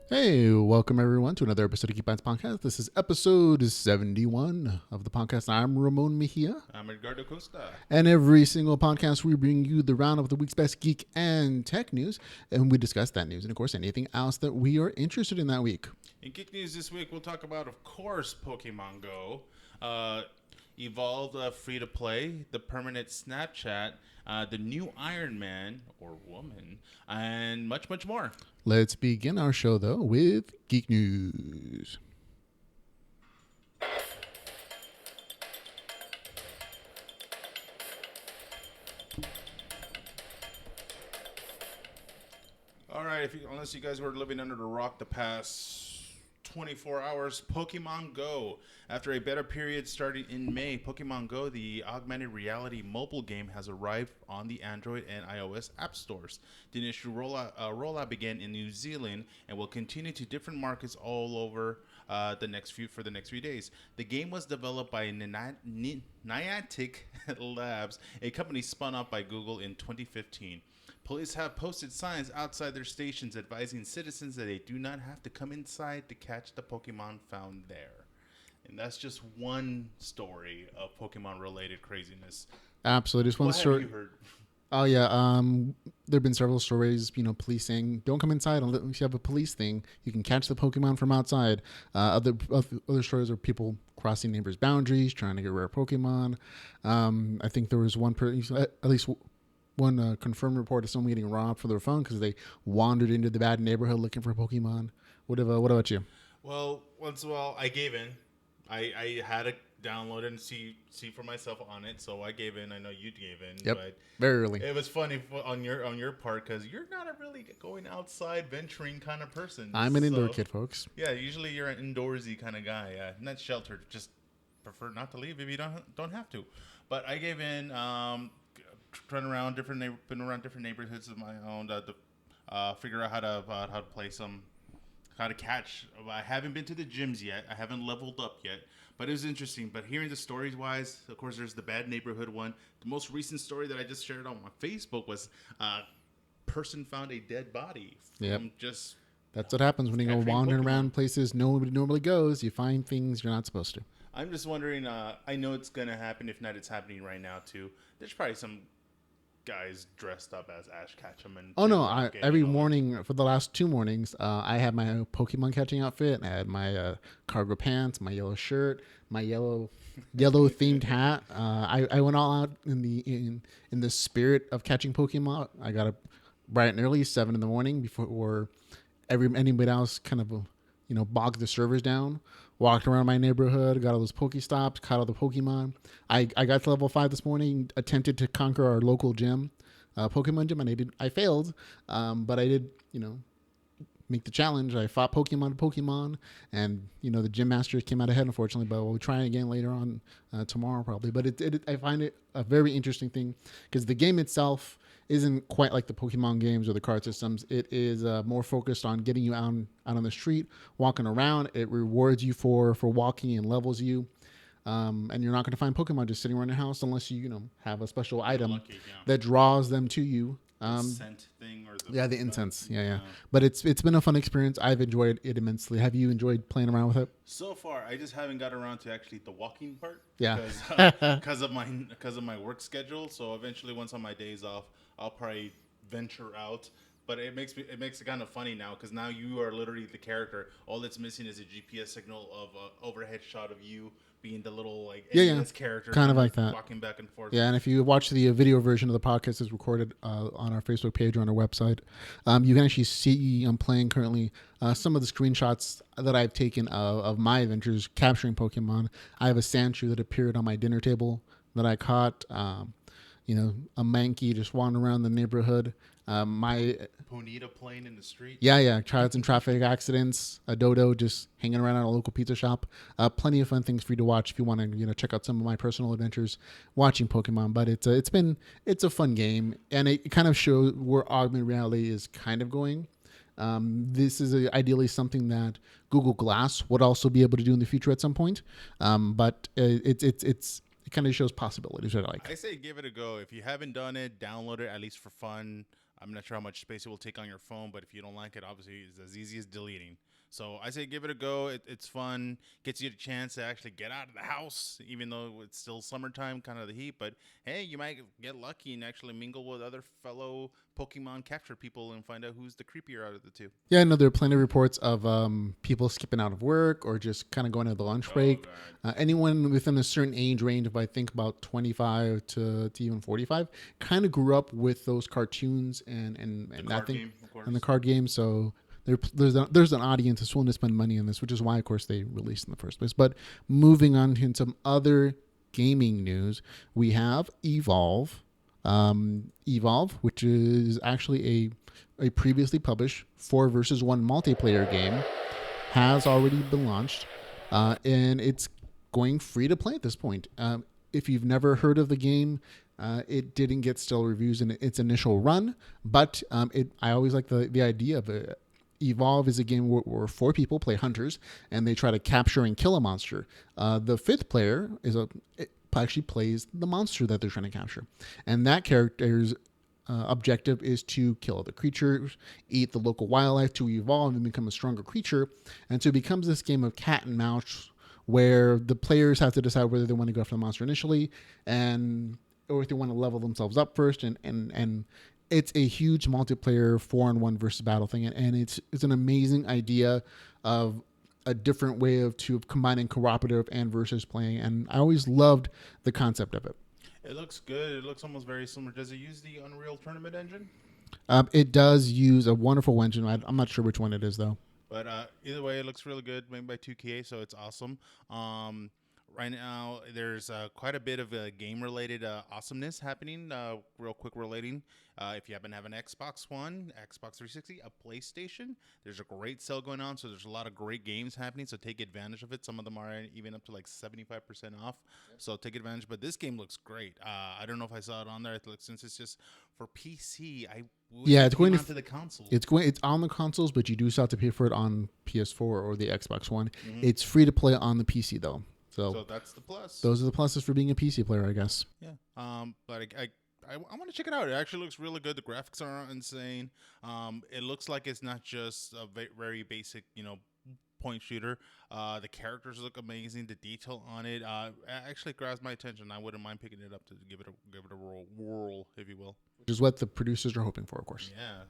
Hey, welcome everyone to another episode of Geek Bytes podcast. This is episode 71 of the podcast. I'm Ramon Mejia. I'm Edgar Acosta. And every single podcast, we bring you the roundup of the week's best geek and tech news. And we discuss that news and, of course, anything else that we are interested in that week. In Geek News this week, we'll talk about, of course, Pokemon Go, Evolved free-to-play, the permanent Snapchat, the new Iron Man, or woman, and much, much more. Let's begin our show, though, with Geek News. All right, unless you guys were living under the rock the past 24 hours, Pokemon Go. After a beta period starting in May, Pokemon Go, the augmented reality mobile game, has arrived on the Android and iOS app stores. The initial rollout began in New Zealand and will continue to different markets all over the next few days. The game was developed by Niantic Labs, a company spun off by Google in 2015. Police have posted signs outside their stations advising citizens that they do not have to come inside to catch the Pokemon found there. And that's just one story of Pokemon-related craziness. Absolutely. Just one story. What have you heard? Oh, yeah. There have been several stories, police saying, don't come inside unless you have a police thing. You can catch the Pokemon from outside. Other stories are people crossing neighbors' boundaries, trying to get rare Pokemon. I think there was one person, at least one confirmed report of someone getting robbed for their phone because they wandered into the bad neighborhood looking for Pokemon. What about you? Well, once in a while, I gave in. I had to download it and see for myself on it, so I gave in. I know you gave in. Yep, but very early. It was funny on your part because you're not a really going outside, venturing kind of person. I'm an indoor kid, folks. Yeah, usually you're an indoorsy kind of guy. Not sheltered. Just prefer not to leave if you don't have to. But I gave in. Been around different neighborhoods of my own to figure out how to play how to catch. I haven't been to the gyms yet. I haven't leveled up yet, but it was interesting. But hearing the stories wise, of course, there's the bad neighborhood one. The most recent story that I just shared on my Facebook was a person found a dead body from just. That's what happens when you go wandering around places nobody normally goes. You find things you're not supposed to. I'm just wondering. I know it's gonna happen. If not, it's happening right now too. There's probably some guys dressed up as Ash Ketchum and every morning for the last 2 mornings I had my Pokemon catching outfit. I had my cargo pants, my yellow shirt, my yellow themed hat. I went all out in the spirit of catching Pokemon. I got up bright and early, 7 a.m. before anybody else kind of bogged the servers down. Walked around my neighborhood, got all those Pokestops, caught all the Pokemon. I got to level 5 this morning, attempted to conquer our local gym, Pokemon gym, and I failed. But I did, make the challenge. I fought Pokemon, and, the gym master came out ahead, unfortunately, but we'll try again later on tomorrow probably. But I find it a very interesting thing because the game itself isn't quite like the Pokemon games or the card systems. It is more focused on getting you out on the street, walking around. It rewards you for walking and levels you. And you're not going to find Pokemon just sitting around your house unless you have a special item that draws them to you. The scent thing or the incense. Yeah. But it's been a fun experience. I've enjoyed it immensely. Have you enjoyed playing around with it? So far, I just haven't got around to actually the walking part. Yeah. Because of my work schedule. So eventually, once on my days off, I'll probably venture out. But it makes it kind of funny now because now you are literally the character. All that's missing is a GPS signal of an overhead shot of you being the little character, kind of like that, walking back and forth. Yeah, and if you watch the video version of the podcast, is recorded on our Facebook page or on our website. You can actually see I'm playing currently some of the screenshots that I've taken of my adventures capturing Pokemon. I have a Sandshrew that appeared on my dinner table that I caught. A Mankey just wandering around the neighborhood. My Ponyta playing in the street. Yeah. Trials and traffic accidents. A Dodo just hanging around at a local pizza shop. Plenty of fun things for you to watch if you want to, check out some of my personal adventures watching Pokemon. But it's a fun game, and it kind of shows where augmented reality is kind of going. This is ideally something that Google Glass would also be able to do in the future at some point. But it kind of shows possibilities, which I like. I say give it a go. If you haven't done it, download it at least for fun. I'm not sure how much space it will take on your phone, but if you don't like it, obviously it's as easy as deleting. So I say give it a go. It's fun. Gets you the chance to actually get out of the house, even though it's still summertime, kind of the heat. But hey, you might get lucky and actually mingle with other fellow Pokemon capture people and find out who's the creepier out of the two. Yeah, I know there are plenty of reports of people skipping out of work or just kind of going to the lunch break. Anyone within a certain age range, if I think about 25 to even 45, kind of grew up with those cartoons and that thing Game, of course. and the card game. So there's an audience that's willing to spend money on this, which is why, of course, they released in the first place. But moving on to some other gaming news, we have Evolve. Evolve, which is actually a previously published 4 versus 1 multiplayer game, has already been launched, and it's going free to play at this point. If you've never heard of the game, it didn't get stellar reviews in its initial run, but I always like the idea of it. Evolve is a game where 4 people play hunters and they try to capture and kill a monster. The 5th player actually plays the monster that they're trying to capture, and that character's objective is to kill the creatures, eat the local wildlife to evolve and become a stronger creature. And so it becomes this game of cat and mouse where the players have to decide whether they want to go after the monster initially or if they want to level themselves up first. And it's a huge multiplayer 4-on-1 versus battle thing, and it's an amazing idea of a different way of combining cooperative and versus playing, and I always loved the concept of it. It looks good. It looks almost very similar. Does it use the Unreal Tournament engine? It does use a wonderful engine. I'm not sure which one it is, though. But either way, it looks really good. Made by 2K, so it's awesome. Right now, there's quite a bit of game-related awesomeness happening. Real quick relating. If you happen to have an Xbox One, Xbox 360, a PlayStation, there's a great sale going on. So there's a lot of great games happening. So take advantage of it. Some of them are even up to like 75% off. So take advantage. But this game looks great. I don't know if I saw it on there. Since it's just for PC, it's going to the console. It's on the consoles, but you do still have to pay for it on PS4 or the Xbox One. Mm-hmm. It's free to play on the PC though. So that's the plus. Those are the pluses for being a PC player, I guess. Yeah. But I want to check it out. It actually looks really good. The graphics are insane. It looks like it's not just a very basic, point shooter. The characters look amazing. The detail on it actually grabs my attention. I wouldn't mind picking it up to give it a whirl, if you will. Which is what the producers are hoping for, of course. Yeah.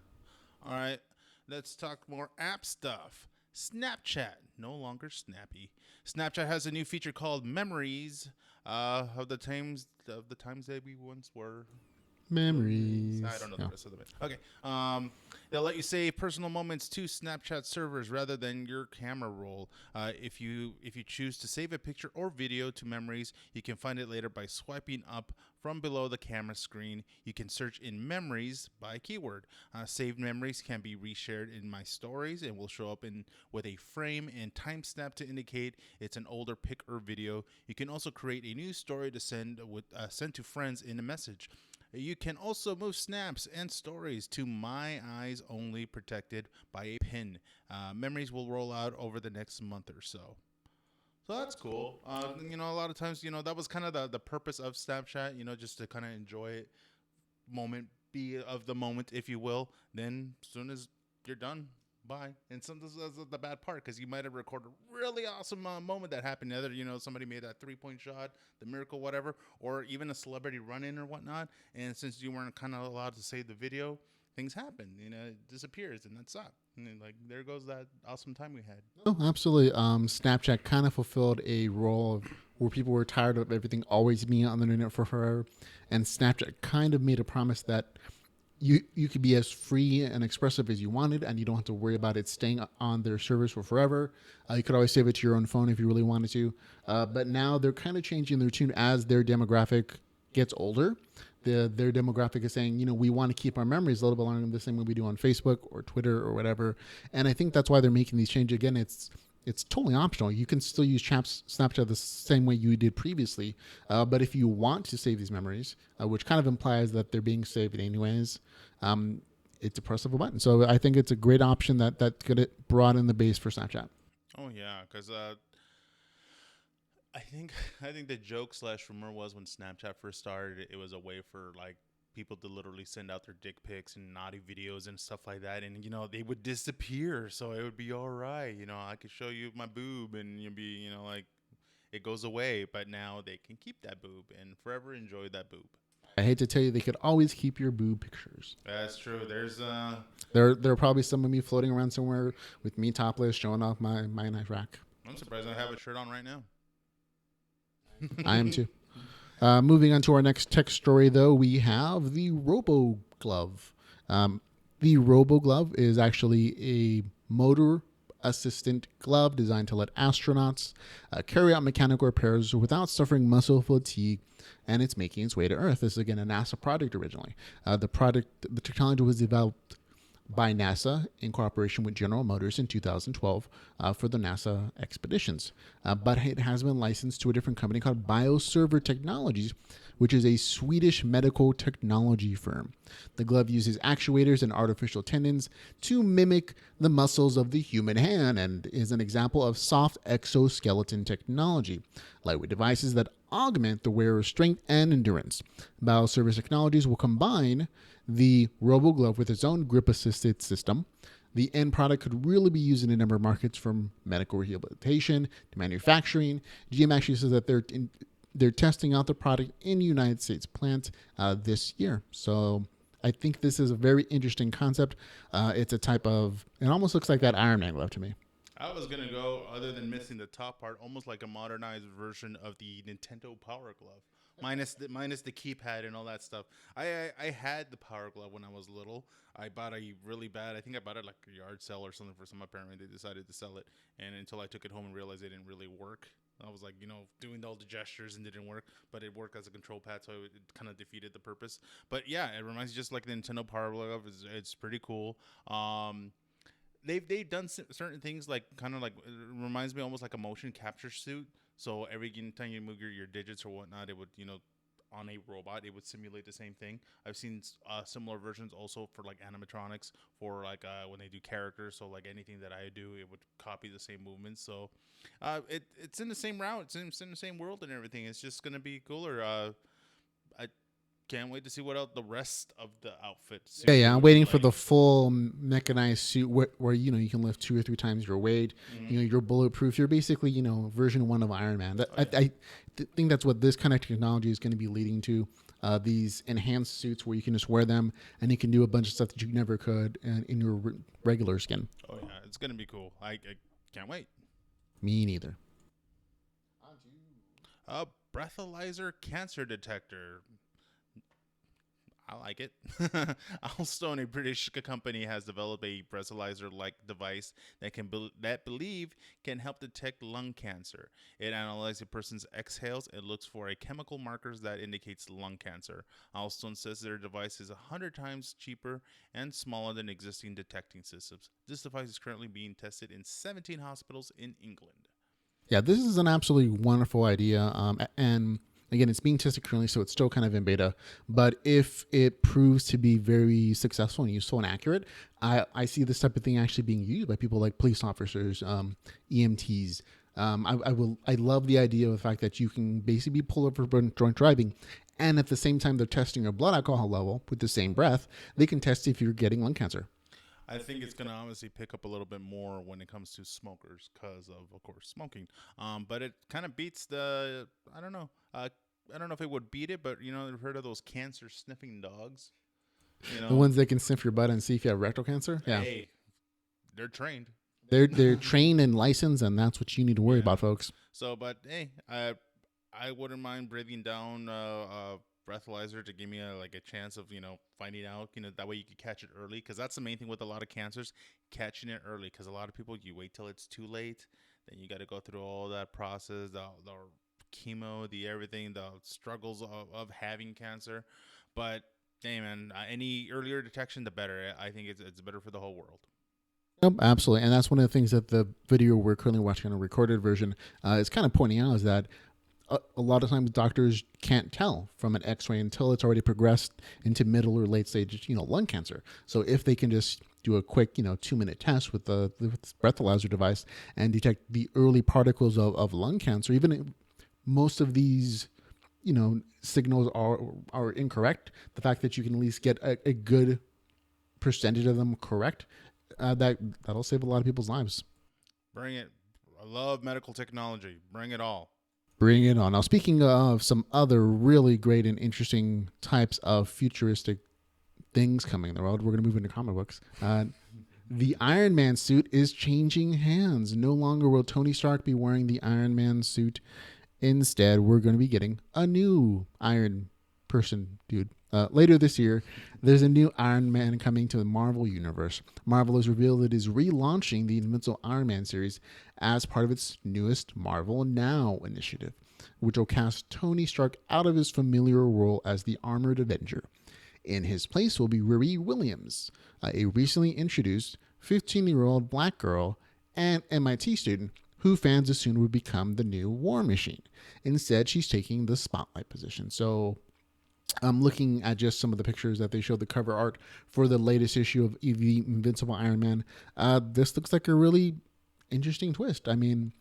All right. Let's talk more app stuff. Snapchat, no longer Snappy. Snapchat has a new feature called Memories of the times that we once were. Memories. I don't know the rest of it. Okay. They'll let you save personal moments to Snapchat servers rather than your camera roll. If you choose to save a picture or video to Memories, you can find it later by swiping up from below the camera screen. You can search in Memories by keyword. Saved memories can be reshared in My Stories and will show up with a frame and timestamp to indicate it's an older pic or video. You can also create a new story to send to friends in a message. You can also move snaps and stories to My Eyes Only, protected by a pin. Memories will roll out over the next month or so. So that's cool. A lot of times, that was kind of the purpose of Snapchat, just to kind of enjoy it, be of the moment, if you will. Then as soon as you're done, bye. And sometimes that's the bad part, because you might have recorded a really awesome moment that happened. Either somebody made that 3-point shot, the miracle, whatever, or even a celebrity run-in or whatnot. And since you weren't kind of allowed to save the video, things happen. It disappears, and that sucked. And there goes that awesome time we had. Oh, absolutely. Snapchat kind of fulfilled a role of where people were tired of everything always being on the internet for forever, and Snapchat kind of made a promise that you could be as free and expressive as you wanted, and you don't have to worry about it staying on their servers for forever. You could always save it to your own phone if you really wanted to. But now they're kind of changing their tune as their demographic gets older. Their demographic is saying, we want to keep our memories a little bit longer, the same way we do on Facebook or Twitter or whatever. And I think that's why they're making these changes. Again, it's totally optional. You can still use Snapchat the same way you did previously. But if you want to save these memories, which kind of implies that they're being saved anyways, it's a press of a button. So I think it's a great option that could broaden the base for Snapchat. Oh yeah, because I think I think the joke slash rumor was when Snapchat first started, it was a way for like people to literally send out their dick pics and naughty videos and stuff like that, and they would disappear, so it would be all right. I could show you my boob, and you'd be like it goes away. But now they can keep that boob and forever enjoy that boob. I hate to tell you, they could always keep your boob pictures. That's true. There's there are probably some of me floating around somewhere with me topless, showing off my knife rack. I'm surprised I have a shirt on right now. I am too. Moving on to our next tech story, though, we have the Robo Glove. The Robo Glove is actually a motor assistant glove designed to let astronauts carry out mechanical repairs without suffering muscle fatigue, and it's making its way to Earth. This is, again, a NASA product originally. The technology was developed by NASA in cooperation with General Motors in 2012 for the NASA expeditions. But it has been licensed to a different company called Bioserver Technologies, which is a Swedish medical technology firm. The glove uses actuators and artificial tendons to mimic the muscles of the human hand and is an example of soft exoskeleton technology, lightweight devices that augment the wearer's strength and endurance. Bioserver Technologies will combine the Robo Glove with its own grip-assisted system. The end product could really be used in a number of markets, from medical rehabilitation to manufacturing. GM actually says that they're testing out the product in the United States plant this year. So I think this is a very interesting concept. It's a type of, it almost looks like that Iron Man glove to me. I was going to go, other than missing the top part, almost like a modernized version of the Nintendo Power Glove. Minus the keypad and all that stuff. I had the Power Glove when I was little. I bought a really bad, I think I bought it like a yard sale or something for some apparently. They decided to sell it. And until I took it home and realized it didn't really work. I was like, doing all the gestures and didn't work. But it worked as a control pad, so it kind of defeated the purpose. But yeah, it reminds me just like the Nintendo Power Glove. It's pretty cool. They've done certain things like kind of like, it reminds me almost like a motion capture suit. So every time you move your digits or whatnot, it would, on a robot, it would simulate the same thing. I've seen similar versions also for like animatronics, for like when they do characters. So like anything that I do, it would copy the same movements. So it's in the same route. It's in the same world and everything. It's just going to be cooler. I can't wait to see what else the rest of the outfit. Yeah. I'm waiting for the full mechanized suit where you can lift 2 or 3 times your weight. Mm-hmm. You're bulletproof. You're basically version 1 of Iron Man. I think that's what this kind of technology is going to be leading to. These enhanced suits where you can just wear them and you can do a bunch of stuff that you never could in your regular skin. Oh yeah, it's going to be cool. I can't wait. Me neither. Breathalyzer cancer detector. I like it. Alstone, a British company, has developed a breathalyzer-like device that believe can help detect lung cancer. It analyzes a person's exhales and looks for a chemical markers that indicates lung cancer. Alstone says their device is 100 times cheaper and smaller than existing detecting systems. This device is currently being tested in 17 hospitals in England. Yeah, this is an absolutely wonderful idea, and again, it's being tested currently, so it's still kind of in beta. But if it proves to be very successful and useful and accurate, I see this type of thing actually being used by people like police officers, EMTs. I love the idea of the fact that you can basically be pulled over for drunk driving, and at the same time they're testing your blood alcohol level with the same breath, they can test if you're getting lung cancer. I think it's going to obviously pick up a little bit more when it comes to smokers because of course, smoking. But it kind of beats the, I don't know if it would beat it, but, I've heard of those cancer sniffing dogs. The ones that can sniff your butt and see if you have rectal cancer? Yeah. Hey, they're trained. They're trained and licensed, and that's what you need to worry about, folks. So, but, hey, I wouldn't mind breathing down breathalyzer to give me a chance of finding out that way you could catch it early, because that's the main thing with a lot of cancers, catching it early, because a lot of people, you wait till it's too late, then you got to go through all that process, the chemo, the everything, the struggles of having cancer. But hey man, any earlier detection the better. I think it's better for the whole world. Nope, absolutely. And that's one of the things that the video we're currently watching on a recorded version is kind of pointing out, is that a lot of times doctors can't tell from an X-ray until it's already progressed into middle or late stage, lung cancer. So if they can just do a quick, 2-minute test with the breathalyzer device and detect the early particles of lung cancer, even if most of these, signals are incorrect, the fact that you can at least get a good percentage of them correct, that'll save a lot of people's lives. Bring it. I love medical technology. Bring it all. Bring it on. Now, speaking of some other really great and interesting types of futuristic things coming in the world, we're going to move into comic books. The Iron Man suit is changing hands. No longer will Tony Stark be wearing the Iron Man suit. Instead, we're going to be getting a new Iron person dude. Later this year, there's a new Iron Man coming to the Marvel Universe. Marvel has revealed it is relaunching the Invincible Iron Man series as part of its newest Marvel Now initiative, which will cast Tony Stark out of his familiar role as the Armored Avenger. In his place will be Riri Williams, a recently introduced 15-year-old black girl and MIT student who fans assumed would become the new War Machine. Instead, she's taking the spotlight position. So I'm looking at just some of the pictures that they showed, the cover art for the latest issue of the Invincible Iron Man. This looks like a really interesting twist. I mean,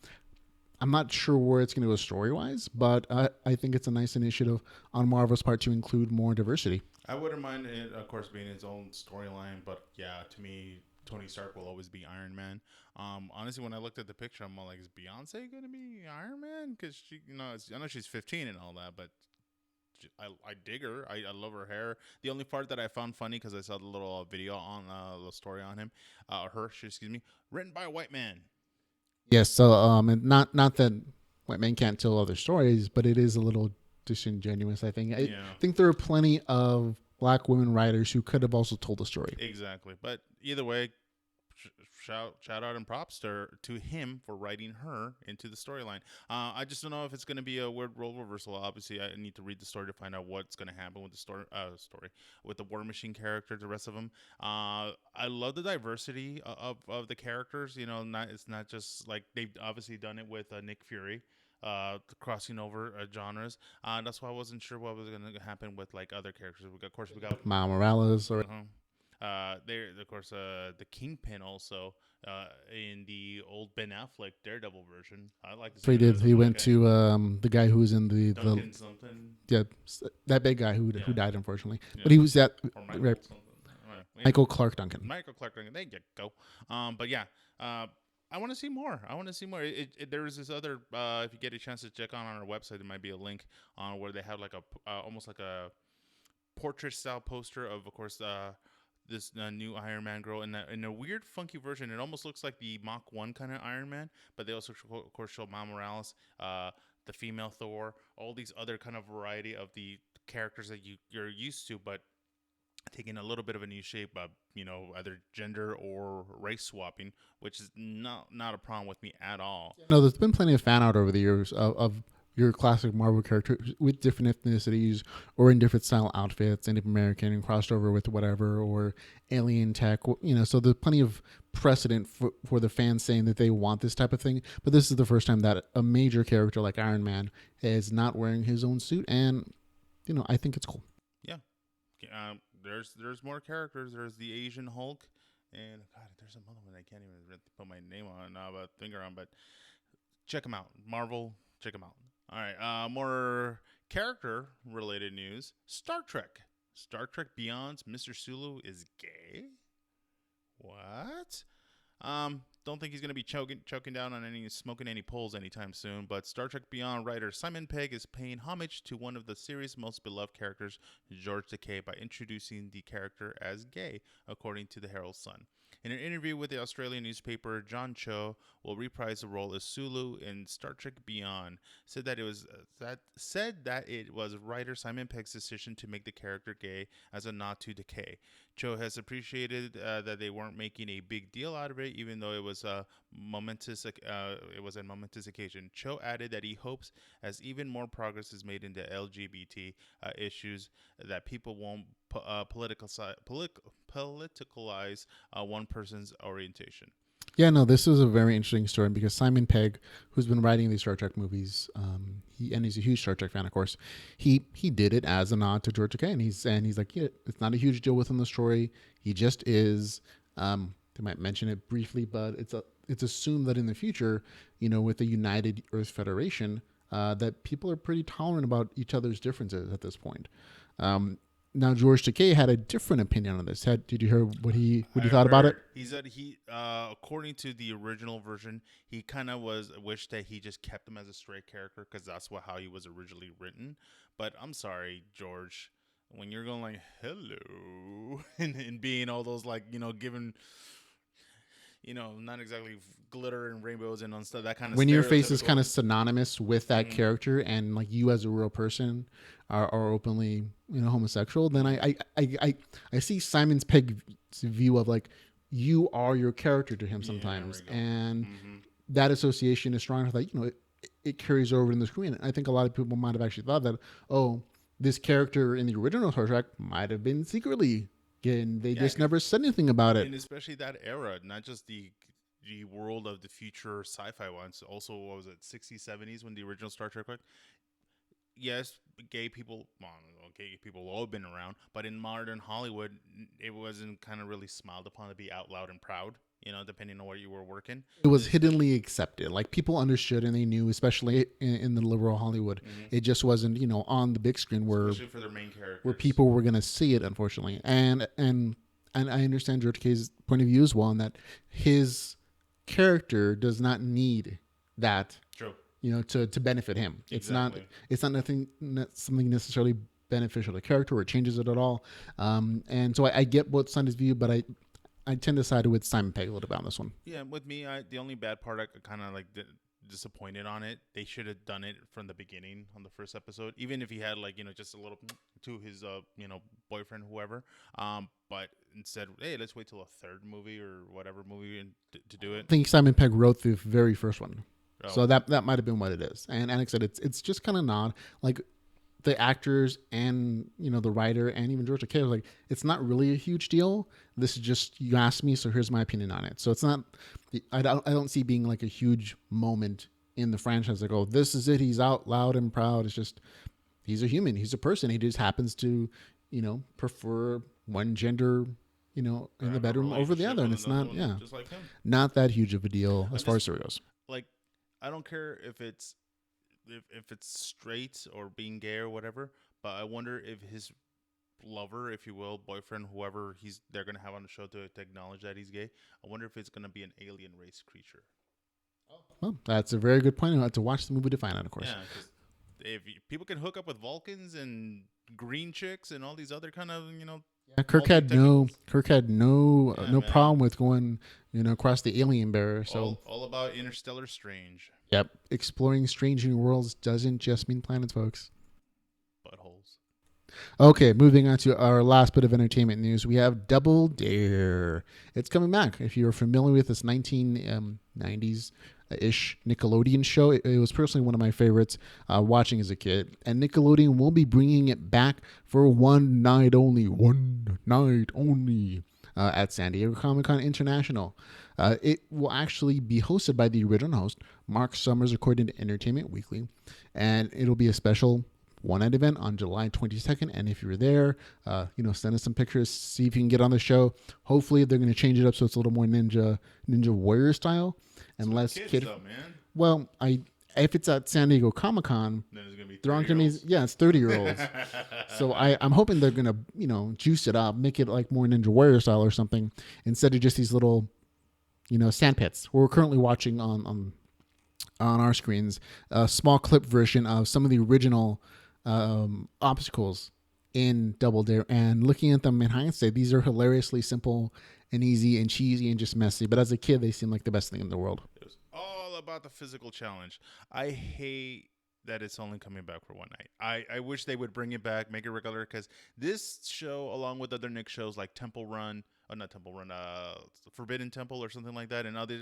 I'm not sure where it's going to go story-wise, but I think it's a nice initiative on Marvel's part to include more diversity. I wouldn't mind it, of course, being its own storyline, but yeah, to me, Tony Stark will always be Iron Man. Honestly, when I looked at the picture, I'm like, is Beyonce gonna be Iron Man? Because she, I know she's 15 and all that, but I dig her. I love her hair. The only part that I found funny because I saw the little video on the story on him, excuse me, written by a white man. Yes, so and not that white men can't tell other stories, but it is a little disingenuous. I think. I think there are plenty of black women writers who could have also told the story. Exactly, but either way, shout out and props to him for writing her into the storyline. I just don't know if it's going to be a weird role reversal. Obviously, I need to read the story to find out what's going to happen with the story with the War Machine character, the rest of them. I love the diversity of the characters. It's not just like they've obviously done it with Nick Fury. Crossing over genres. That's why I wasn't sure what was going to happen with like other characters. Of course, we got Miles Morales or. There, of course, the Kingpin also in the old Ben Affleck Daredevil version. I like to. So he did. He went to the guy who was in the something. Yeah, that big guy who died unfortunately. Yeah. But he was that Michael Clark Duncan. Michael Clark Duncan. There you go. But yeah. I want to see more. There is this other. If you get a chance to check on our website, there might be a link on where they have like a almost like a portrait style poster of course, this new Iron Man girl in a weird, funky version. It almost looks like the Mach 1 kind of Iron Man, but they also, of course, show Miles Morales, the female Thor, all these other kind of variety of the characters that you're used to, but taking a little bit of a new shape of, either gender or race swapping, which is not a problem with me at all. No, there's been plenty of fan art over the years of your classic Marvel characters with different ethnicities or in different style outfits, Native American and crossed over with whatever, or alien tech, so there's plenty of precedent for the fans saying that they want this type of thing. But this is the first time that a major character like Iron Man is not wearing his own suit. And, I think it's cool. Yeah. There's more characters. There's the Asian Hulk. And God, there's another one I can't even put my name on, finger on, but check them out. Marvel, check them out. All right, more character-related news. Star Trek Beyond's Mr. Sulu is gay? What? Don't think he's going to be choking down on smoking any poles anytime soon, but Star Trek Beyond writer Simon Pegg is paying homage to one of the series' most beloved characters, George Takei, by introducing the character as gay, according to the Herald Sun. In an interview with the Australian newspaper, John Cho will reprise the role as Sulu in Star Trek Beyond. Said that it was writer Simon Pegg's decision to make the character gay as a nod to Takei. Cho has appreciated that they weren't making a big deal out of it, even though it was a momentous occasion. Cho added that he hopes, as even more progress is made into LGBT issues, that people won't politicalize one person's orientation. Yeah, no, this is a very interesting story because Simon Pegg, who's been writing these Star Trek movies, and he's a huge Star Trek fan, of course. He did it as a nod to George Takei, and he's like, yeah, it's not a huge deal within the story. He just is. They might mention it briefly, but it's assumed that in the future, with the United Earth Federation, that people are pretty tolerant about each other's differences at this point. Um, Now, George Takei had a different opinion on this. Did you hear what he I thought about it? heard he said according to the original version, he kind of wished that he just kept him as a straight character because that's how he was originally written. But I'm sorry, George, when you're going like hello and being all those like giving not exactly glitter and rainbows and on stuff that kind of When your face is kind stereotypical. of synonymous with that character, and like you as a real person are openly homosexual, then I see Simon's Pegg's view of like you are your character to him Yeah, there we sometimes, go. and Mm-hmm. that association is strong. Like it carries over in the screen. I think a lot of people might have actually thought that, oh, this character in the original Star Trek might have been secretly gay, and they Yeah, just never said anything about it. and especially that era, not just the world of the future sci-fi ones. Also, what was it, 60s, 70s when the original Star Trek? Like, yes, gay people. Well, gay people have all been around, but in modern Hollywood, it wasn't kind of really smiled upon to be out loud and proud. Depending on where you were working, It was especially. hiddenly accepted. Like people understood and they knew, especially in the liberal Hollywood. Mhm. It just wasn't, on the big screen Especially for their main where characters. people were gonna see it, unfortunately. And I understand George K's point of view as well, in that his character does not need that, True. to benefit him. Exactly. It's not something necessarily beneficial to character or changes it at all. And so I get both sides' view, but I tend to side with Simon Pegg a little bit on this one. Yeah, with me, the only bad part I kind of like disappointed on it. They should have done it from the beginning on the first episode, even if he had like just a little to his boyfriend, whoever. But instead, hey, let's wait till a third movie or whatever movie to do it. I think Simon Pegg wrote the very first one, Oh, so that might have been what it is. And like I said, it's just kind of nod, like the actors and the writer and even George Takei was like, it's not really a huge deal. This is just you asked me, so here's my opinion on it. So it's not. I don't see being like a huge moment in the franchise. Like, oh, this is it. He's out loud and proud. It's just he's a human. He's a person. He just happens to prefer one gender or in the have a bedroom over the relationship other, and with it's another not one just like him. not that huge of a deal as I'm far as just story goes. like, I don't care if it's straight or being gay or whatever, but I wonder if his lover, if you will, boyfriend, whoever they're gonna have on the show to acknowledge that he's gay. I wonder if it's gonna be an alien race creature. Well, that's a very good point. I'll have to watch the movie to find out, of course. Yeah, because if people can hook up with Vulcans and green chicks and all these other kind of Yeah, multi-technicals. Kirk had no Yeah, no man. problem with going across the alien barrier. So All about interstellar strange yep, exploring strange new worlds doesn't just mean planets, folks. buttholes. Okay, moving on to our last bit of entertainment news. We have Double Dare. It's coming back. If you're familiar with this 1990s ish Nickelodeon show, it was personally one of my favorites watching as a kid. And Nickelodeon will be bringing it back for one night only. One night only. At San Diego Comic Con International. It will actually be hosted by the original host, Mark Summers, according to Entertainment Weekly. And it'll be a special one-night event on July 22nd. And if you're there, send us some pictures, see if you can get on the show. Hopefully they're going to change it up so it's a little more Ninja Warrior style It's and for the less kids, kid. though, man. Well, if it's at San Diego Comic-Con, Then it's gonna be there aren't going to 30-year-olds. be, yeah, it's 30-year-olds. So I'm hoping they're going to, juice it up, make it like more Ninja Warrior style or something instead of just these little, sand pits. We're currently watching on our screens a small clip version of some of the original obstacles in Double Dare, and looking at them in hindsight, these are hilariously simple and easy and cheesy and just messy. But as a kid, they seem like the best thing in the world. It was all about the physical challenge. I hate that it's only coming back for one night. I wish they would bring it back, make it regular, because this show, along with other Nick shows like Temple Run, not Temple Run, Forbidden Temple or something like that, and other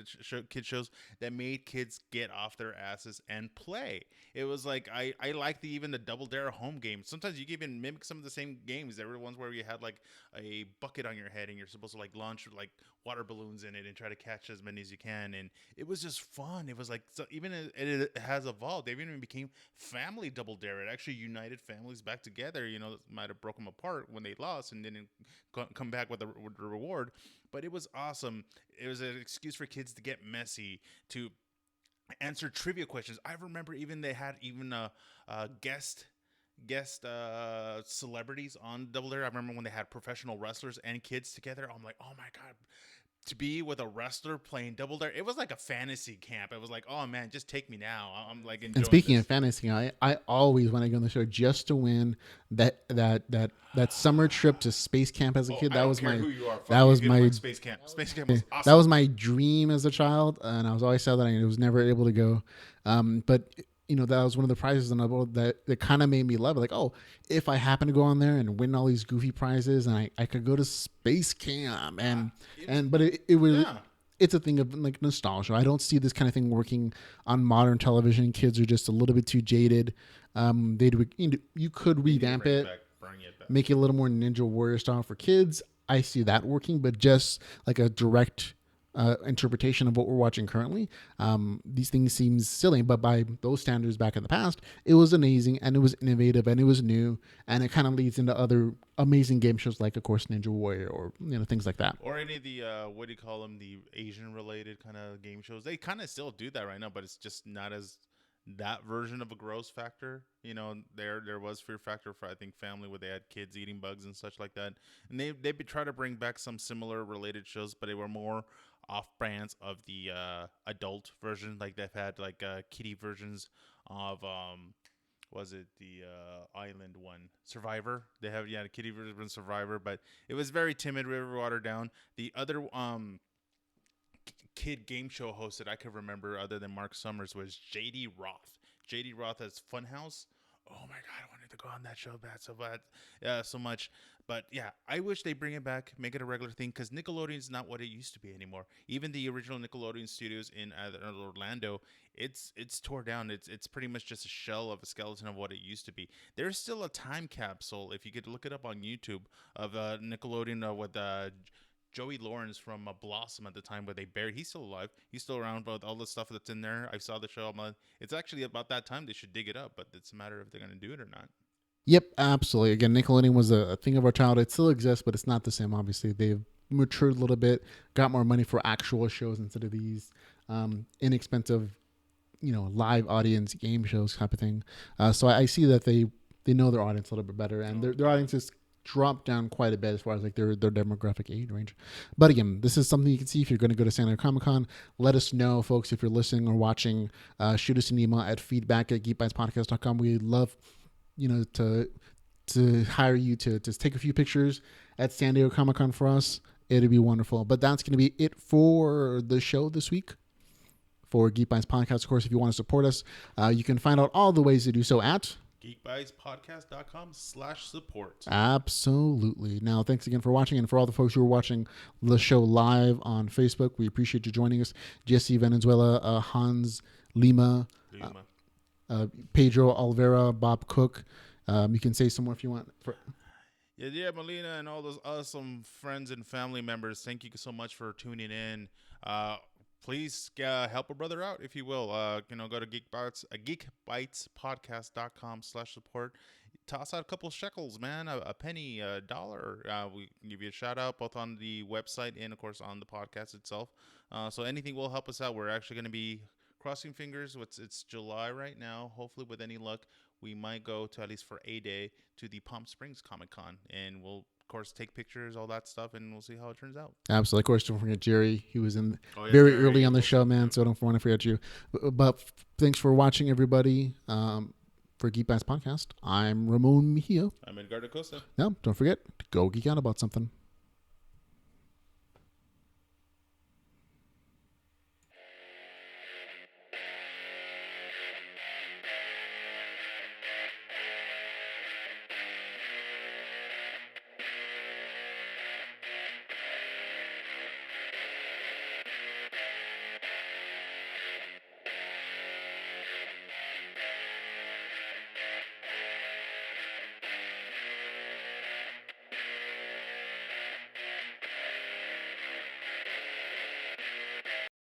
kid shows that made kids get off their asses and play. It was like I like even the Double Dare home game. Sometimes you can even mimic some of the same games. There were ones where you had like a bucket on your head and you're supposed to like launch like water balloons in it and try to catch as many as you can. And it was just fun. It was like, so even it has evolved. They even became family Double Dare. It actually united families back together. Might have broke them apart when they lost and didn't come back with the reward. But it was awesome. It was an excuse for kids to get messy, to answer trivia questions. I remember even they had even a guest celebrities on Double Dare. I remember when they had professional wrestlers and kids together. I'm like, oh my god, to be with a wrestler playing Double Dare, it was like a fantasy camp. It was like, oh man, just take me now. I'm like enjoying. And speaking this. of fantasy, I always want to go on the show just to win that summer trip to space camp as a kid. That was my Space camp. Space camp was awesome. That was my dream as a child, and I was always sad that I was never able to go. But that was one of the prizes that kind of made me love it. Like, oh, if I happen to go on there and win all these goofy prizes, and I could go to space camp, but it was. Yeah. It's a thing of like nostalgia. I don't see this kind of thing working on modern television. Kids are just a little bit too jaded. You could revamp it, make it a little more Ninja Warrior style for kids. I see that working, but just like a direct interpretation of what we're watching currently, these things seem silly, but by those standards back in the past, it was amazing and it was innovative and it was new, and it kind of leads into other amazing game shows like, of course, Ninja Warrior or things like that, or any of the what do you call them, the Asian related kind of game shows. They kind of still do that right now, but it's just not as that version of a gross factor. There was Fear Factor for, I think, family, where they had kids eating bugs and such like that, and they try to bring back some similar related shows, but they were more off brands of the adult version. Like they've had like kiddie versions of was it the island one, Survivor? They have the kiddie version of Survivor, but it was very timid, very watered down. The other kid game show host that I could remember other than Mark Summers was JD Roth. JD Roth as Funhouse. Oh my god, I wanted to go on that show so much. But yeah, I wish they bring it back, make it a regular thing, because Nickelodeon's not what it used to be anymore. Even the original Nickelodeon studios in Orlando, it's tore down. It's pretty much just a shell of a skeleton of what it used to be. There's still a time capsule, if you could look it up on YouTube, of Nickelodeon with Joey Lawrence from Blossom at the time, where they buried. He's still alive. He's still around, but all the stuff that's in there. I saw the show. It's actually about that time they should dig it up, but it's a matter of if they're going to do it or not. Yep, absolutely. Again, Nickelodeon was a thing of our childhood. It still exists, but it's not the same. Obviously, they've matured a little bit, got more money for actual shows instead of these inexpensive, live audience game shows type of thing. So I see that they know their audience a little bit better, and their audience is dropped down quite a bit as far as like their demographic age range. But again, this is something you can see if you're going to go to San Diego Comic-Con. Let us know, folks, if you're listening or watching. Shoot us an email at feedback@geekbytespodcast.com. We love to hire you to take a few pictures at San Diego Comic-Con for us. It'd be wonderful. But that's going to be it for the show this week for Geek Bytes Podcast. Of course, if you want to support us, you can find out all the ways to do so at geekbytespodcast.com/support. Absolutely. Now, thanks again for watching, and for all the folks who are watching the show live on Facebook, we appreciate you joining us. Jesse Venezuela, Hans Lima. Pedro Olvera, Bob Cook. You can say some more if you want. Yeah, Molina and all those awesome friends and family members, thank you so much for tuning in. Please help a brother out, if you will. Go to geekbytespodcast.com/support. Toss out a couple shekels, man, a penny, $1. We can give you a shout out both on the website and, of course, on the podcast itself. So anything will help us out. We're actually going to be crossing fingers. It's July right now. Hopefully, with any luck, we might go to, at least for a day, to the Palm Springs Comic-Con, and we'll, of course, take pictures, all that stuff, and we'll see how it turns out. Absolutely. Of course, don't forget Jerry. He was in very early on the show, man, so I don't want to forget you. But thanks for watching, everybody. For Geek Bytes Podcast, I'm Ramon Mejia. I'm Edgar Acosta. No, don't forget to go geek out about something.